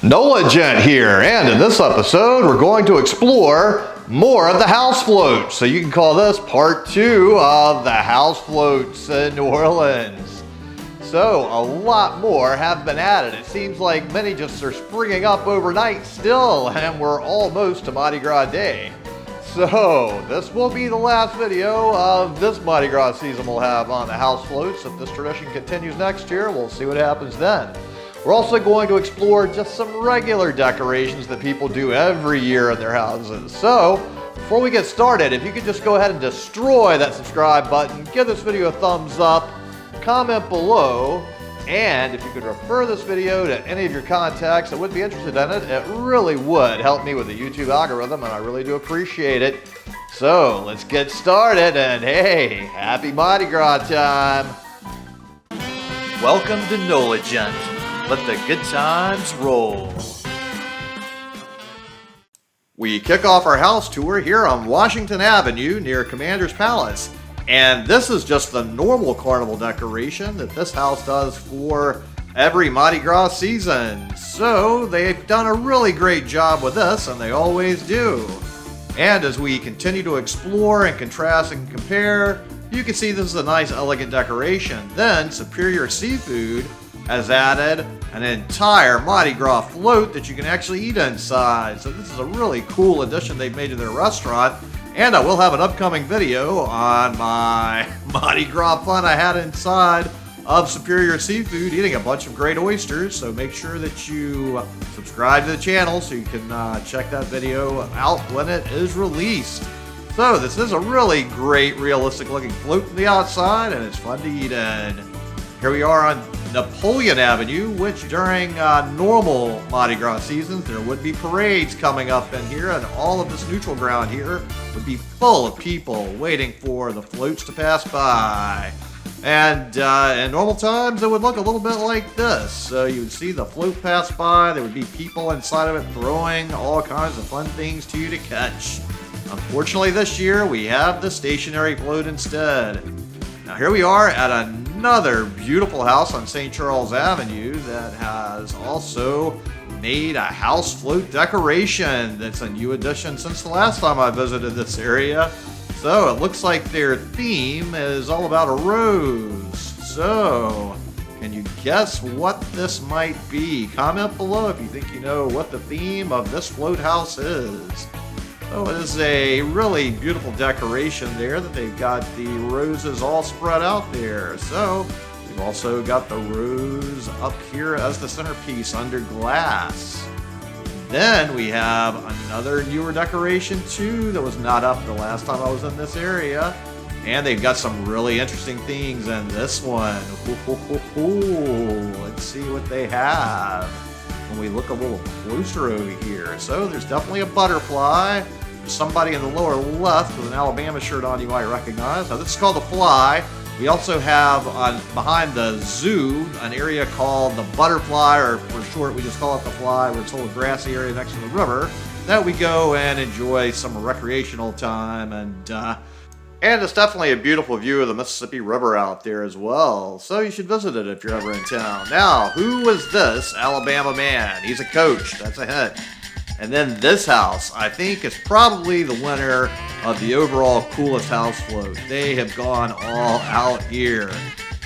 Nola Gent here, and in this episode we're going to explore more of the house floats. So you can call this part 2 of the house floats in New Orleans. So a lot more have been added. It seems like many just are springing up overnight still, and we're almost to Mardi Gras Day. So this will be the last video of this Mardi Gras season we'll have on the house floats. If this tradition continues next year, we'll see what happens then. We're also going to explore just some regular decorations that people do every year in their houses. So, before we get started, if you could just go ahead and destroy that subscribe button, give this video a thumbs up, comment below, and if you could refer this video to any of your contacts that would be interested in it, it really would help me with the YouTube algorithm, and I really do appreciate it. So, let's get started, and hey, happy Mardi Gras time! Welcome to Nola Gent. Let the good times roll. We kick off our house tour here on Washington Avenue near Commander's Palace. And this is just the normal carnival decoration that this house does for every Mardi Gras season. So they've done a really great job with this, and they always do. And as we continue to explore and contrast and compare, you can see this is a nice elegant decoration. Then Superior Seafood has added an entire Mardi Gras float that you can actually eat inside. So this is a really cool addition they've made to their restaurant. And I will have an upcoming video on my Mardi Gras fun I had inside of Superior Seafood, eating a bunch of great oysters. So make sure that you subscribe to the channel so you can check that video out when it is released. So this is a really great realistic looking float from the outside, and it's fun to eat in. Here we are on Napoleon Avenue, which during normal Mardi Gras seasons, there would be parades coming up in here, and all of this neutral ground here would be full of people waiting for the floats to pass by. And in normal times, it would look a little bit like this. So you would see the float pass by, there would be people inside of it throwing all kinds of fun things to you to catch. Unfortunately, this year, we have the stationary float instead. Now here we are at another beautiful house on St. Charles Avenue that has also made a house float decoration. That's a new addition since the last time I visited this area. So it looks like their theme is all about a rose. So can you guess what this might be? Comment below if you think you know what the theme of this float house is. So it is a really beautiful decoration there that they've got the roses all spread out there. So we've also got the rose up here as the centerpiece under glass. Then we have another newer decoration too that was not up the last time I was in this area. And they've got some really interesting things in this one. Let's see what they have when we look a little closer over here. So there's definitely a butterfly. There's somebody in the lower left with an Alabama shirt on you might recognize. Now this is called the Fly. We also have behind the zoo an area called the Butterfly, or for short we just call it the Fly, where it's a little grassy area next to the river that we go and enjoy some recreational time. And it's definitely a beautiful view of the Mississippi River out there as well. So you should visit it if you're ever in town. Now, who was this Alabama man? He's a coach, that's a hint. And then this house, I think, is probably the winner of the overall coolest house float. They have gone all out here.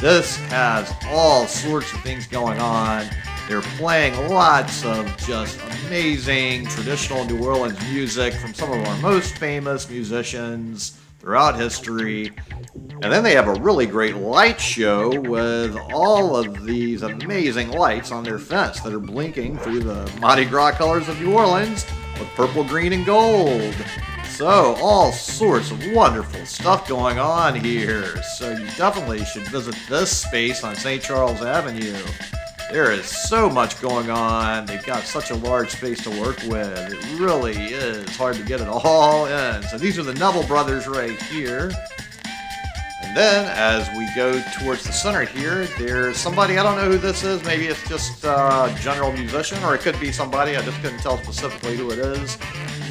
This has all sorts of things going on. They're playing lots of just amazing traditional New Orleans music from some of our most famous musicians throughout history. And then they have a really great light show with all of these amazing lights on their fence that are blinking through the Mardi Gras colors of New Orleans with purple, green, and gold. So all sorts of wonderful stuff going on here. So you definitely should visit this space on St. Charles Avenue. There is so much going on. They've got such a large space to work with. It really is hard to get it all in. So these are the Neville brothers right here. And then as we go towards the center here, there's somebody, I don't know who this is. Maybe it's just a general musician, or it could be somebody. I just couldn't tell specifically who it is.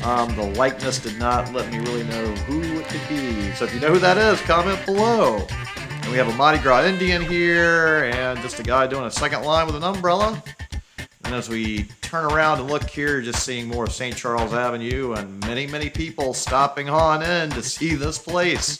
The likeness did not let me really know who it could be. So if you know who that is, comment below. And we have a Mardi Gras Indian here, and just a guy doing a second line with an umbrella. And as we turn around and look here, just seeing more of St. Charles Avenue and many people stopping on in to see this place.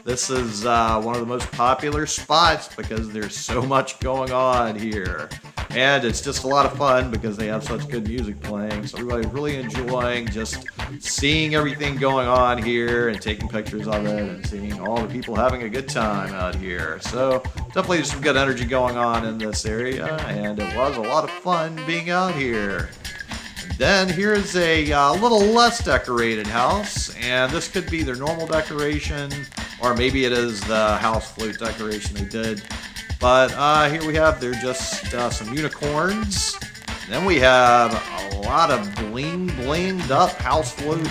This is one of the most popular spots because there's so much going on here. And it's just a lot of fun because they have such good music playing. So everybody's really enjoying just seeing everything going on here and taking pictures of it and seeing all the people having a good time out here. So definitely some good energy going on in this area, and it was a lot of fun being out here. Then here's a little less decorated house, and this could be their normal decoration, or maybe it is the house float decoration they did. But here we have, they're just some unicorns. Then we have a lot of blinged up house float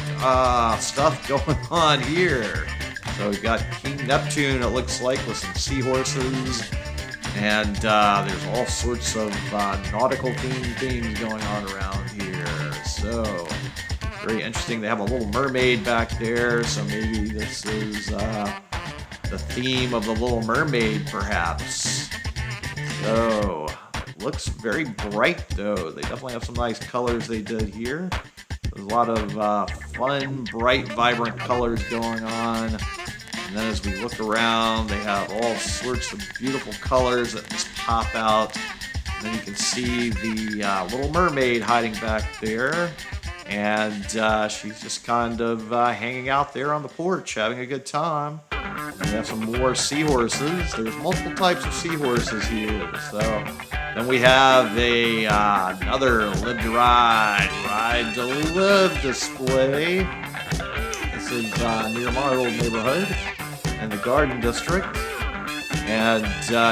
stuff going on here. So we've got King Neptune, it looks like, with some seahorses. And there's all sorts of nautical themed things going on around here. So very interesting. They have a little mermaid back there, so maybe this is the theme of the Little Mermaid, perhaps. So, looks very bright, though. They definitely have some nice colors they did here. There's a lot of fun, bright, vibrant colors going on. And then as we look around, they have all sorts of beautiful colors that just pop out. And then you can see the Little Mermaid hiding back there. And she's just kind of hanging out there on the porch, having a good time. We have some more seahorses. There's multiple types of seahorses here. So then we have another Live to Ride, Ride to Live display. This is near my old neighborhood in the Garden District. And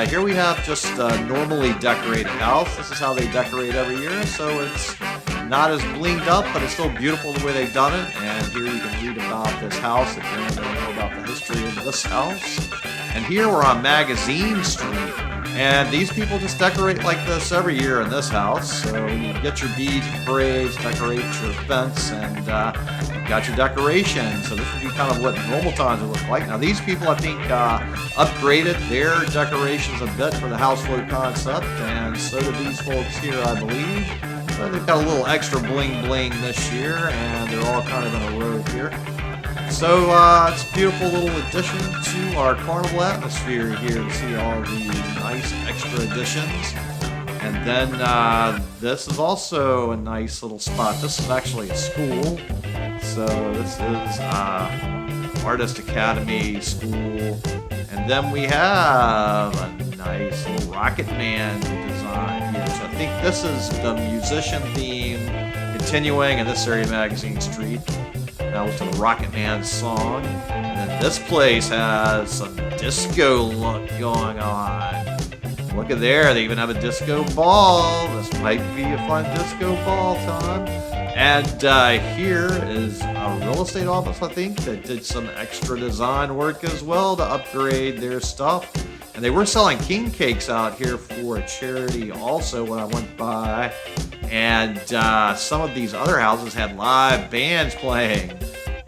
here we have just a normally decorated house. This is how they decorate every year. So it's not as blinged up, but it's still beautiful the way they've done it. And here you can read about this house if you want to know about the history of this house. And here we're on Magazine Street. And these people just decorate like this every year in this house. So you get your beads and parades, decorate your fence, and you've got your decorations. So this would be kind of what normal times would look like. Now these people, I think, upgraded their decorations a bit for the house float concept, and so do these folks here, I believe. So they've got a little extra bling this year, and they're all kind of in a row here. So it's a beautiful little addition to our carnival atmosphere here to see all these nice extra additions. And then this is also a nice little spot. This is actually a school. So this is Artist Academy School. And then we have a nice little Rocket Man design here. So I think this is the musician theme continuing in this area of Magazine Street. Now to the Rocket Man song. And then this place has some disco look going on. Look at there, they even have a disco ball. This might be a fun disco ball time. And here is a real estate office, I think, that did some extra design work as well to upgrade their stuff. And they were selling king cakes out here for a charity also when I went by. And some of these other houses had live bands playing.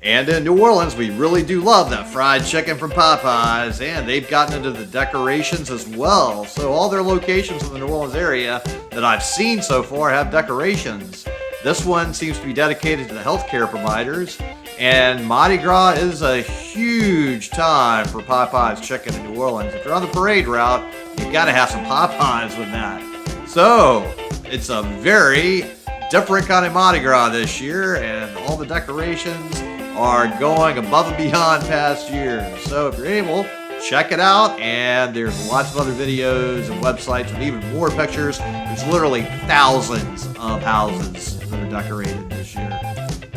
And in New Orleans, we really do love that fried chicken from Popeyes, and they've gotten into the decorations as well. So all their locations in the New Orleans area that I've seen so far have decorations. This one seems to be dedicated to the healthcare providers, and Mardi Gras is a huge time for Popeyes chicken in New Orleans. If you're on the parade route, you've got to have some Popeyes with that. So it's a very different kind of Mardi Gras this year, and all the decorations are going above and beyond past years. So if you're able, check it out, and there's lots of other videos and websites with even more pictures. There's literally thousands of houses that are decorated this year.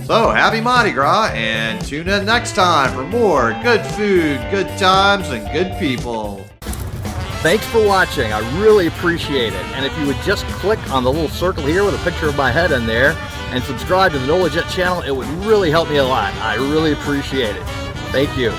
So happy Mardi Gras, and tune in next time for more good food, good times, and good people. Thanks for watching. I really appreciate it. And if you would just click on the little circle here with a picture of my head in there and subscribe to the NOLA Jet channel, it would really help me a lot. I really appreciate it. Thank you.